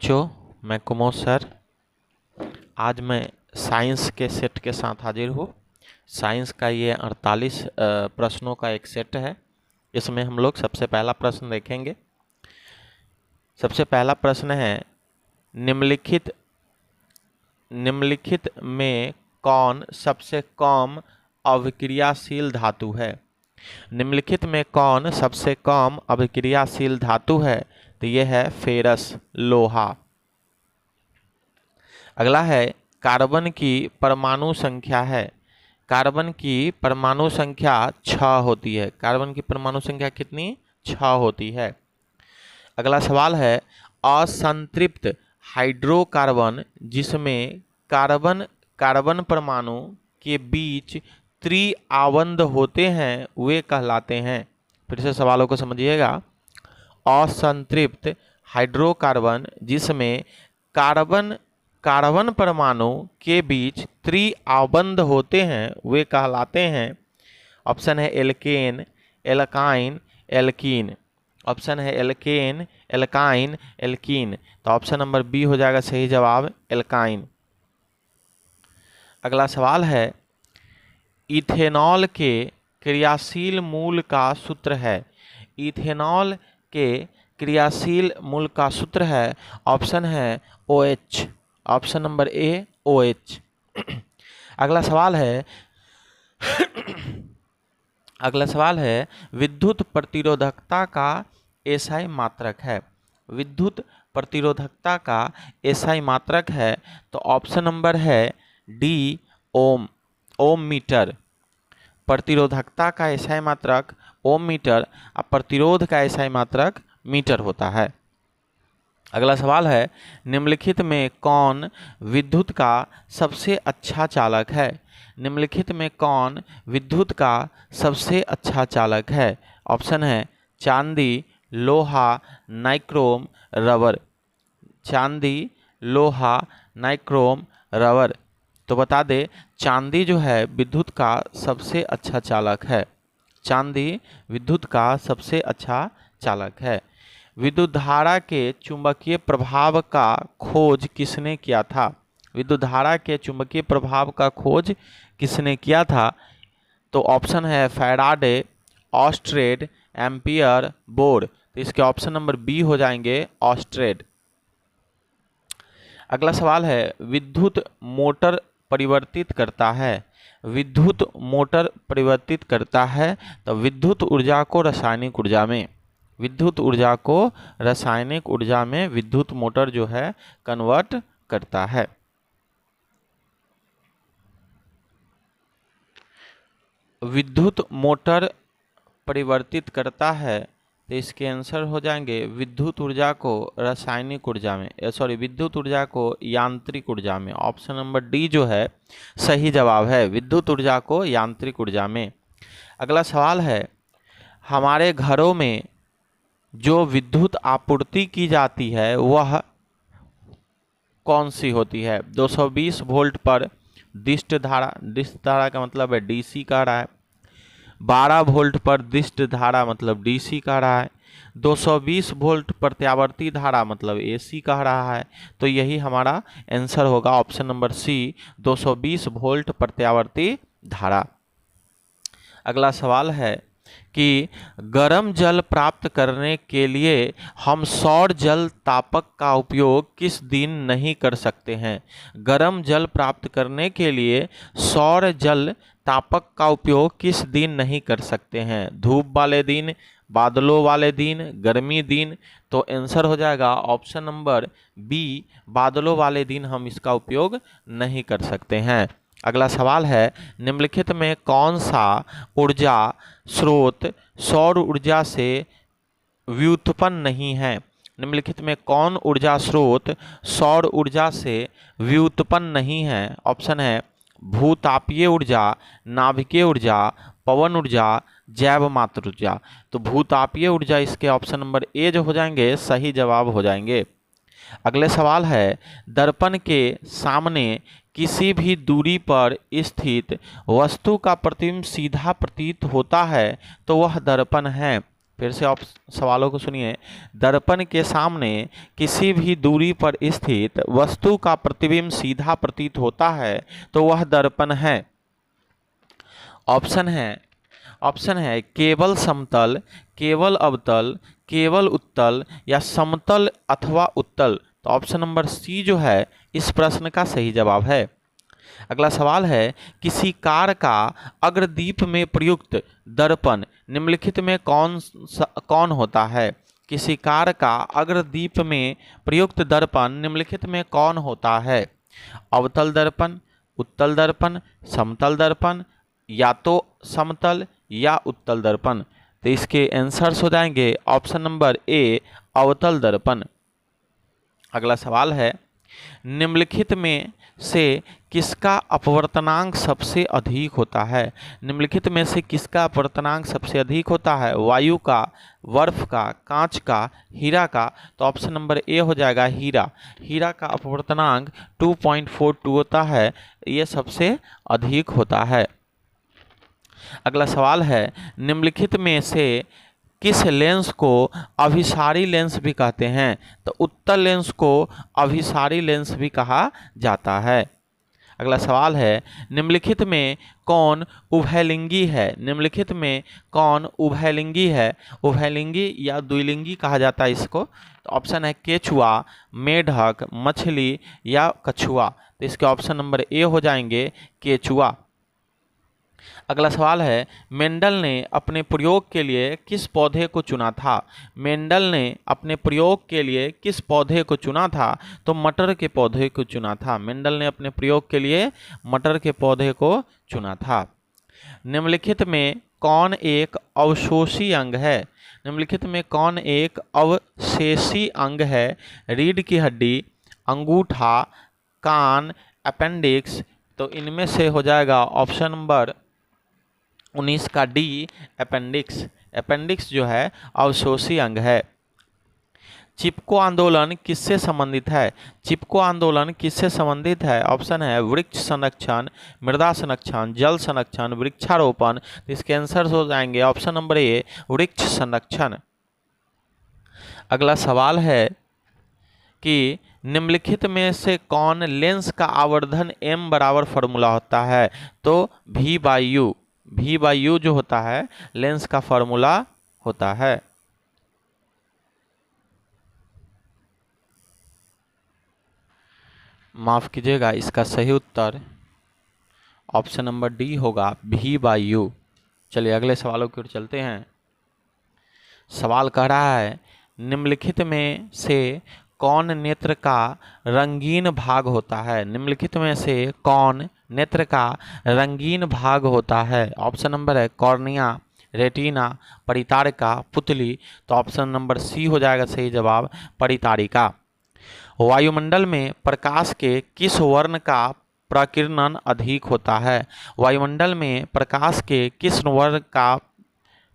बच्चों, मैं कुमोद सर आज मैं साइंस के सेट के साथ हाजिर हूँ। साइंस का ये 48 प्रश्नों का एक सेट है। इसमें हम लोग सबसे पहला प्रश्न देखेंगे। सबसे पहला प्रश्न है, निम्नलिखित में कौन सबसे कम अभिक्रियाशील धातु है? निम्नलिखित में कौन सबसे कम अभिक्रियाशील धातु है? तो यह है फेरस, लोहा। अगला है, कार्बन की परमाणु संख्या है। कार्बन की परमाणु संख्या 6 होती है। कार्बन की परमाणु संख्या कितनी? 6 होती है। अगला सवाल है, असंतृप्त हाइड्रोकार्बन जिसमें कार्बन परमाणु के बीच त्रिआबंध होते हैं वे कहलाते हैं। फिर से सवालों को समझिएगा। असंतृप्त हाइड्रोकार्बन जिसमें कार्बन परमाणु के बीच त्रिआबंध होते हैं वे कहलाते हैं। ऑप्शन है एल्केन, एल्काइन, एल्कीन। ऑप्शन है एल्केन, एल्काइन, एल्कीन। तो ऑप्शन नंबर बी हो जाएगा सही जवाब, एल्काइन। अगला सवाल है, इथेनॉल के क्रियाशील मूल का सूत्र है। इथेनॉल के क्रियाशील मूल का सूत्र है, ऑप्शन है OH। Option number A, OH। अगला सवाल है, विद्युत प्रतिरोधकता का एसआई मात्रक है। विद्युत प्रतिरोधकता का एसआई मात्रक है, तो ऑप्शन नंबर है डी, ओम, ओम मीटर। प्रतिरोधकता का एसआई मात्रक ओम मीटर और प्रतिरोध का एसआई मात्रक मीटर होता है। अगला सवाल है, निम्नलिखित में कौन विद्युत का सबसे अच्छा चालक है? निम्नलिखित में कौन विद्युत का सबसे अच्छा चालक है? ऑप्शन है चांदी, लोहा, नाइक्रोम, रबर। चांदी, लोहा, नाइक्रोम, रबर। तो बता दे, चांदी जो है विद्युत का सबसे अच्छा चालक है। चांदी विद्युत का सबसे अच्छा चालक है। विद्युत धारा के चुंबकीय प्रभाव का खोज किसने किया था? विद्युत धारा के चुंबकीय प्रभाव का खोज किसने किया था? तो ऑप्शन है फैराडे, ऑस्ट्रेड, एम्पियर, बोर। तो इसके ऑप्शन नंबर बी हो जाएंगे ऑस्ट्रेड। अगला सवाल है, विद्युत मोटर परिवर्तित करता है। विद्युत मोटर परिवर्तित करता है तो विद्युत ऊर्जा को रासायनिक ऊर्जा में, विद्युत ऊर्जा को रासायनिक ऊर्जा में विद्युत मोटर जो है कन्वर्ट करता है। विद्युत मोटर परिवर्तित करता है तो इसके आंसर हो जाएंगे विद्युत ऊर्जा को रासायनिक ऊर्जा में, विद्युत ऊर्जा को यांत्रिक ऊर्जा में। ऑप्शन नंबर डी जो है सही जवाब है, विद्युत ऊर्जा को यांत्रिक ऊर्जा में। अगला सवाल है, हमारे घरों में जो विद्युत आपूर्ति की जाती है वह कौन सी होती है? 220 वोल्ट पर दिष्ट धारा, दिष्ट धारा का मतलब है डीसी कह रहा है। 12 वोल्ट पर दिष्ट धारा मतलब डीसी कह रहा है। 220 वोल्ट प्रत्यावर्ती धारा मतलब एसी कह रहा है। तो यही हमारा आंसर होगा ऑप्शन नंबर सी, 220 वोल्ट प्रत्यावर्ती धारा। अगला सवाल है कि गर्म जल प्राप्त करने के लिए हम सौर जल तापक का उपयोग किस दिन नहीं कर सकते हैं? गर्म जल प्राप्त करने के लिए सौर जल तापक का उपयोग किस दिन नहीं कर सकते हैं? धूप वाले दिन, बादलों वाले दिन, गर्मी दिन। तो आंसर हो जाएगा ऑप्शन नंबर बी, बादलों वाले दिन हम इसका उपयोग नहीं कर सकते हैं। अगला सवाल है, निम्नलिखित में कौन सा ऊर्जा स्रोत सौर ऊर्जा से व्युत्पन्न नहीं है? निम्नलिखित में कौन ऊर्जा स्रोत सौर ऊर्जा से व्युत्पन्न नहीं है? ऑप्शन है भूतापीय ऊर्जा, नाभिकीय ऊर्जा, पवन ऊर्जा, जैव मात्र ऊर्जा। तो भूतापीय ऊर्जा इसके ऑप्शन नंबर ए जो हो जाएंगे सही जवाब हो जाएंगे। अगले सवाल है, दर्पण के सामने किसी भी दूरी पर स्थित वस्तु का प्रतिबिंब सीधा प्रतीत होता है तो वह दर्पण है। फिर से सवालों को सुनिए। दर्पण के सामने किसी भी दूरी पर स्थित वस्तु का प्रतिबिंब सीधा प्रतीत होता है तो वह दर्पण है। ऑप्शन है केवल समतल, केवल अवतल, केवल उत्तल या समतल अथवा उत्तल। तो ऑप्शन नंबर सी जो है इस प्रश्न का सही जवाब है। अगला सवाल है, किसी कार का अग्रदीप में प्रयुक्त दर्पण निम्नलिखित में कौन होता है? किसी कार का अग्रदीप में प्रयुक्त दर्पण निम्नलिखित में कौन होता है? अवतल दर्पण, उत्तल दर्पण, समतल दर्पण या तो समतल या उत्तल दर्पण। तो इसके आंसर्स हो जाएंगे ऑप्शन नंबर ए अवतल दर्पण। अगला सवाल है, निम्नलिखित में से किसका अपवर्तनांक सबसे अधिक होता है? निम्नलिखित में से किसका अपवर्तनांक सबसे अधिक होता है? वायु का, बर्फ का, कांच का, हीरा का। तो ऑप्शन नंबर ए हो जाएगा हीरा। हीरा का अपवर्तनांक 2.42 होता है, ये सबसे अधिक होता है। अगला सवाल है, निम्नलिखित में से किस लेंस को अभिसारी लेंस भी कहते हैं? तो उत्तल लेंस को अभिसारी लेंस भी कहा जाता है। अगला सवाल है, निम्नलिखित में कौन उभयलिंगी है? निम्नलिखित में कौन उभयलिंगी है? उभयलिंगी या द्विलिंगी कहा जाता है इसको। तो ऑप्शन है केचुआ, मेढक, मछली या कछुआ। तो इसके ऑप्शन नंबर ए हो जाएंगे केचुआ। अगला सवाल है, मेंडल ने अपने प्रयोग के लिए किस पौधे को चुना था? मेंडल ने अपने प्रयोग के लिए किस पौधे को चुना था? तो मटर के पौधे को चुना था। मेंडल ने अपने प्रयोग के लिए मटर के पौधे को चुना था। निम्नलिखित में कौन एक अवशोषी अंग है? निम्नलिखित में कौन एक अवशेषी अंग है? रीढ़ की हड्डी, अंगूठा, कान, अपेंडिक्स। तो इनमें से हो जाएगा ऑप्शन नंबर 19 का डी अपेंडिक्स। अपेंडिक्स जो है अवशोषी अंग है। चिपको आंदोलन किससे संबंधित है? चिपको आंदोलन किससे संबंधित है? ऑप्शन है वृक्ष संरक्षण, मृदा संरक्षण, जल संरक्षण, वृक्षारोपण। तो इसके आंसर हो जाएंगे ऑप्शन नंबर ए वृक्ष संरक्षण। अगला सवाल है कि निम्नलिखित में से कौन लेंस का आवर्धन m बराबर फॉर्मूला होता है? तो V/U जो होता है लेंस का फॉर्मूला होता है। माफ कीजिएगा, इसका सही उत्तर ऑप्शन नंबर डी होगा V/U। चलिए अगले सवालों की ओर चलते हैं। सवाल कह रहा है, निम्नलिखित में से कौन नेत्र का रंगीन भाग होता है? निम्नलिखित में से कौन नेत्र का रंगीन भाग होता है? ऑप्शन नंबर है कॉर्निया, रेटिना, परितारिका, पुतली। तो ऑप्शन नंबर सी हो जाएगा सही जवाब परितारिका। वायुमंडल में प्रकाश के किस वर्ण का प्रकीर्णन अधिक होता है? वायुमंडल में प्रकाश के किस वर्ण का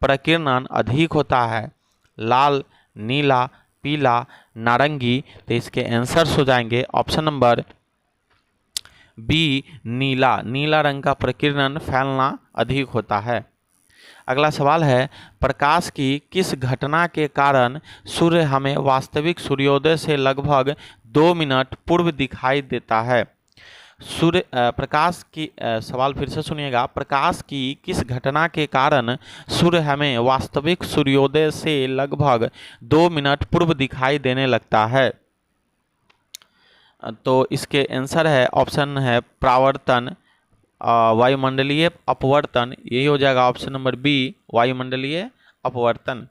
प्रकीर्णन अधिक होता है? लाल, नीला, पीला, नारंगी। तो इसके आंसर्स हो जाएंगे ऑप्शन नंबर बी नीला। नीला रंग का प्रकीर्णन फैलना अधिक होता है। अगला सवाल है, प्रकाश की किस घटना के कारण सूर्य हमें वास्तविक सूर्योदय से लगभग 2 मिनट पूर्व दिखाई देता है? प्रकाश की सवाल फिर से सुनिएगा। प्रकाश की किस घटना के कारण सूर्य हमें वास्तविक सूर्योदय से लगभग 2 मिनट पूर्व दिखाई देने लगता है? तो इसके आंसर है ऑप्शन है परावर्तन, वायुमंडलीय अपवर्तन। यही हो जाएगा ऑप्शन नंबर बी वायुमंडलीय अपवर्तन।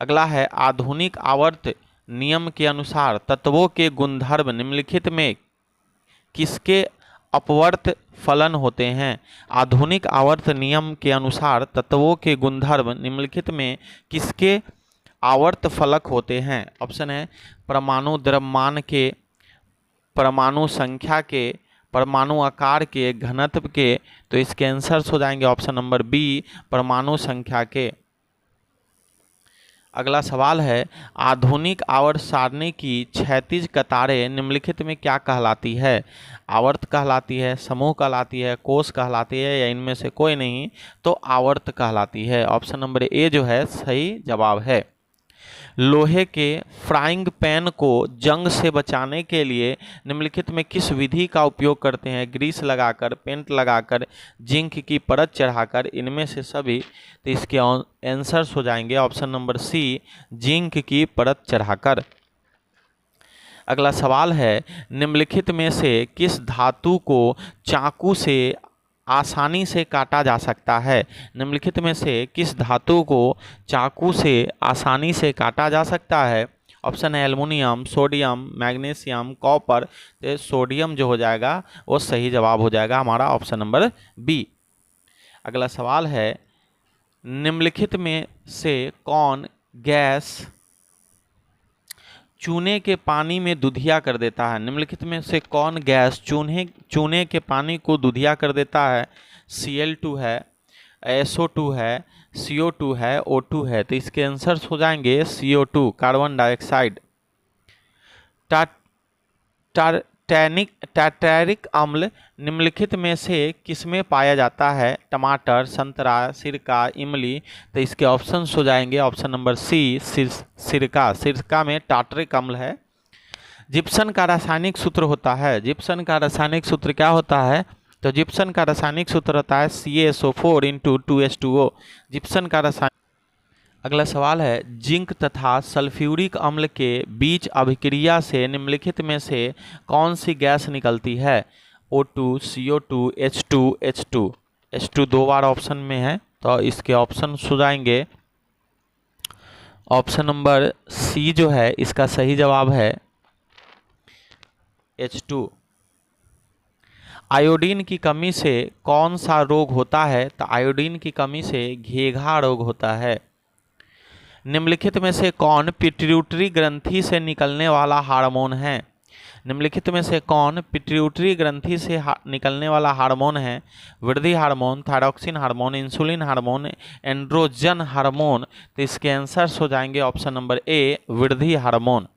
अगला है, आधुनिक आवर्त नियम के अनुसार तत्वों के गुणधर्म निम्नलिखित में किसके अपवर्त फलन होते हैं? आधुनिक आवर्त नियम के अनुसार तत्वों के गुणधर्म निम्नलिखित में किसके आवर्त फलक होते हैं? ऑप्शन है परमाणु द्रव्यमान के, परमाणु संख्या के, परमाणु आकार के, घनत्व के। तो इसके आंसर्स हो जाएंगे ऑप्शन नंबर बी परमाणु संख्या के। अगला सवाल है, आधुनिक आवर्त सारणी की क्षैतिज कतारें निम्नलिखित में क्या कहलाती है? आवर्त कहलाती है, समूह कहलाती है, कोष कहलाती है, या इनमें से कोई नहीं? तो आवर्त कहलाती है। ऑप्शन नंबर ए जो है सही जवाब है। लोहे के फ्राइंग पैन को जंग से बचाने के लिए निम्नलिखित में किस विधि का उपयोग करते हैं? ग्रीस लगाकर, पेंट लगाकर, जिंक की परत चढ़ाकर, इनमें से सभी? तो इसके आंसर्स हो जाएंगे ऑप्शन नंबर सी, जिंक की परत चढ़ाकर। अगला सवाल है, निम्नलिखित में से किस धातु को चाकू से आसानी से काटा जा सकता है? निम्नलिखित में से किस धातु को चाकू से आसानी से काटा जा सकता है? ऑप्शन है एल्युमिनियम, सोडियम, मैग्नीशियम, कॉपर। तो सोडियम जो हो जाएगा वो सही जवाब हो जाएगा हमारा ऑप्शन नंबर बी। अगला सवाल है, निम्नलिखित में से कौन गैस चूने के पानी में दुधिया कर देता है? निम्नलिखित में से कौन गैस चूने के पानी को दुधिया कर देता है? Cl2 है, SO2 है, CO2 है, O2 है। तो इसके आंसर्स हो जाएंगे CO2 कार्बन डाइऑक्साइड। टार्टैरिक अम्ल निम्नलिखित में से किसमें पाया जाता है? टमाटर, संतरा, सिरका, इमली। तो इसके ऑप्शंस हो जाएंगे ऑप्शन नंबर सी, सिरका। सिरका में टार्टरिक अम्ल है। जिप्सन का रासायनिक सूत्र होता है, जिप्सन का रासायनिक सूत्र क्या होता है? तो जिप्सन का रासायनिक सूत्र होता है CaSO4 × 2H2O। जिप्सन का रासायनिक। अगला सवाल है, जिंक तथा सल्फ्यूरिक अम्ल के बीच अभिक्रिया से निम्नलिखित में से कौन सी गैस निकलती है? O2, CO2, H2, H2। H2 दो बार ऑप्शन में है, तो इसके ऑप्शन हो जाएंगे ऑप्शन नंबर सी जो है इसका सही जवाब है H2। आयोडीन की कमी से कौन सा रोग होता है? तो आयोडीन की कमी से घेघा रोग होता है। निम्नलिखित में से कौन पिट्यूटरी ग्रंथि से निकलने वाला हार्मोन है? निम्नलिखित में से कौन पिट्यूटरी ग्रंथि से निकलने वाला हार्मोन है? वृद्धि hormone, thyroxine hormone, insulin hormone, androgen hormone. तो इसके आंसर्स हो जाएंगे ऑप्शन नंबर ए, वृद्धि हार्मोन।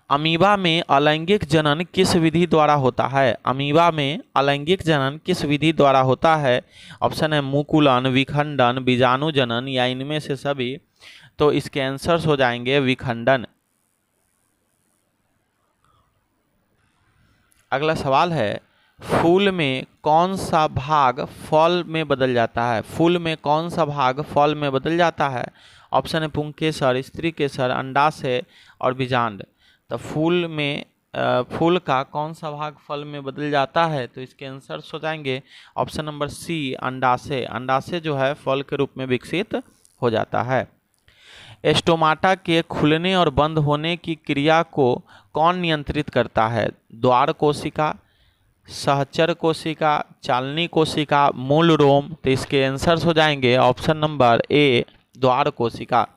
अमीबा में अलैंगिक जनन किस विधि द्वारा होता है? अमीबा में अलैंगिक जनन किस विधि द्वारा होता है? ऑप्शन है मुकुलन, विखंडन, बीजाणु जनन, या इनमें से सभी? तो इसके आंसर्स हो जाएंगे विखंडन। अगला सवाल है, फूल में कौन सा भाग फल में बदल जाता है? फूल में कौन सा भाग फल में बदल जाता है? ऑप्शन है पुंकेसर, स्त्री केसर, अंडाशय और बीजांड। तो फूल में फूल का कौन सा भाग फल में बदल जाता है? तो इसके आंसर्स हो जाएंगे ऑप्शन नंबर सी, अंडाशय। अंडाशय जो है फल के रूप में विकसित हो जाता है। स्टोमाटा के खुलने और बंद होने की क्रिया को कौन नियंत्रित करता है? द्वार कोशिका, सहचर कोशिका, चालनी कोशिका, मूल रोम। तो इसके आंसर्स हो जाएंगे ऑप्शन नंबर ए, द्वार कोशिका।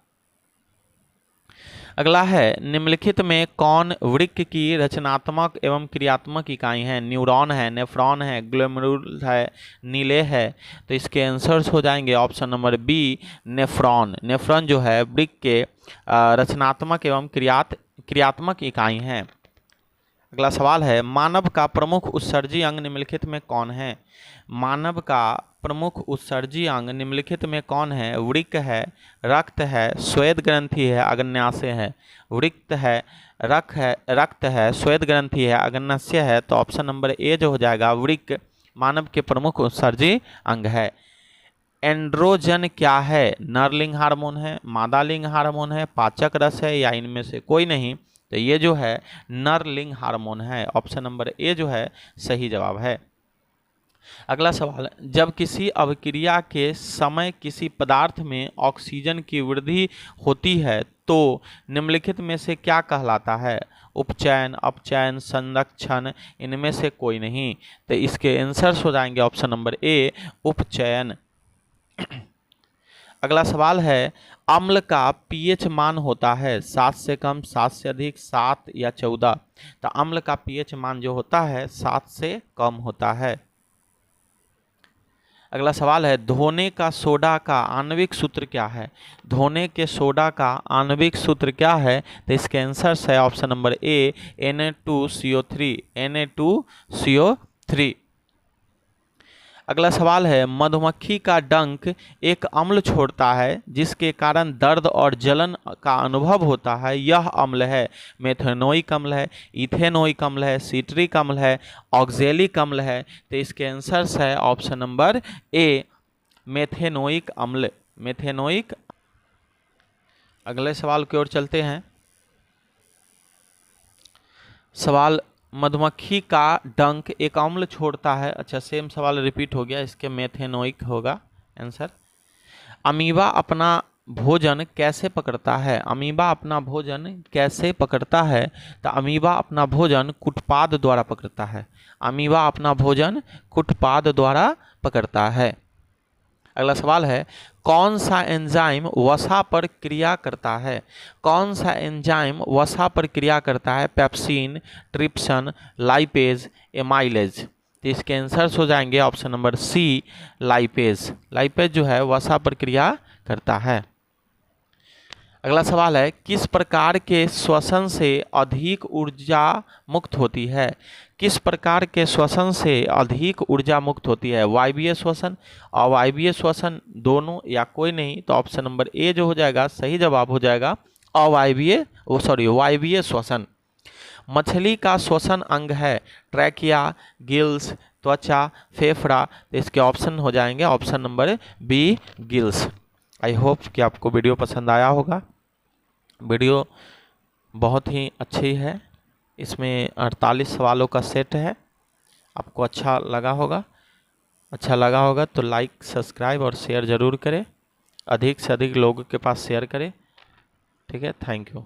अगला है, निम्नलिखित में कौन वृक्क की रचनात्मक एवं क्रियात्मक इकाई है? न्यूरॉन है, नेफ्रॉन है, ग्लोमेरुल है, नीले है। तो इसके आंसर्स हो जाएंगे option number B, nephron. Nephron जो है वृक्क के रचनात्मक एवं क्रियात्मक इकाई है। अगला सवाल है, मानव का प्रमुख उत्सर्जी अंग निम्नलिखित में कौन है? मानव का प्रमुख उत्सर्जी अंग निम्नलिखित में कौन है? वृक्क है, रक्त है, श्वेत ग्रंथि है, अग्न्याशय है। वृक्क है, रक्त है, श्वेत ग्रंथि है, अग्न्याशय है। तो ऑप्शन नंबर ए जो हो जाएगा, वृक्क मानव के प्रमुख उत्सर्जी अंग है। एंड्रोजन क्या है? नरलिंग हार्मोन है, मादालिंग हार्मोन है, पाचक रस है, या इनमें से कोई नहीं? तो ये जो है नरलिंग हार्मोन है। ऑप्शन नंबर ए जो है सही जवाब है। अगला सवाल, जब किसी अभिक्रिया के समय किसी पदार्थ में ऑक्सीजन की वृद्धि होती है तो निम्नलिखित में से क्या कहलाता है? उपचयन, अपचयन, संरक्षण, इनमें से कोई नहीं? तो इसके आंसर्स हो जाएंगे ऑप्शन नंबर ए, उपचयन। अगला सवाल है, अम्ल का पीएच मान होता है 7 से कम, 7 से अधिक, 7 या 14? तो अम्ल का पीएच मान जो होता है 7 से कम होता है। अगला सवाल है धोने का सोडा का आणविक सूत्र क्या है। धोने के सोडा का आणविक सूत्र क्या है, तो इसके आंसर है option number A Na2CO3 Na2CO3। अगला सवाल है मधुमक्खी का डंक एक अम्ल छोड़ता है जिसके कारण दर्द और जलन का अनुभव होता है, यह अम्ल है मेथेनोइक अम्ल है, इथेनोइक अम्ल है, सिट्रिक अम्ल है, ऑक्जेलिक अम्ल है। तो इसके आंसर्स है ऑप्शन नंबर ए मेथेनोइक अम्ल, मेथेनोइक। अगले सवाल की ओर चलते हैं। सवाल मधुमक्खी का डंक एक अम्ल छोड़ता है, अच्छा सेम सवाल रिपीट हो गया, इसके मेथेनोइक होगा आंसर। अमीबा अपना भोजन कैसे पकड़ता है। अमीबा अपना भोजन कैसे पकड़ता है, तो अमीबा अपना भोजन कुटपाद द्वारा पकड़ता है। अमीबा अपना भोजन कुटपाद द्वारा पकड़ता है। अगला सवाल है कौन सा एंजाइम वसा पर क्रिया करता है। कौन सा एंजाइम वसा पर क्रिया करता है, पेप्सिन, ट्रिप्सन, लाइपेज, एमाइलेज। तो इसके आंसर्स हो जाएंगे option number C lipase. Lipase जो है वसा पर क्रिया करता है। अगला सवाल है किस प्रकार के श्वसन से अधिक ऊर्जा मुक्त होती है। किस प्रकार के श्वसन से अधिक ऊर्जा मुक्त होती है, वायवीय श्वसन, अवायवीय श्वसन, दोनों या कोई नहीं। तो ऑप्शन नंबर ए जो हो जाएगा सही जवाब हो जाएगा वायवीय श्वसन। मछली का श्वसन अंग है ट्रैकिया, गिल्स, त्वचा, फेफड़ा। तो इसके ऑप्शन हो जाएंगे option number B gills. I hope कि आपको वीडियो पसंद आया होगा। वीडियो बहुत ही अच्छी है, इसमें 48 सवालों का सेट है। आपको अच्छा लगा होगा तो लाइक, सब्सक्राइब और शेयर ज़रूर करें। अधिक से अधिक लोगों के पास शेयर करें। ठीक है, थैंक यू।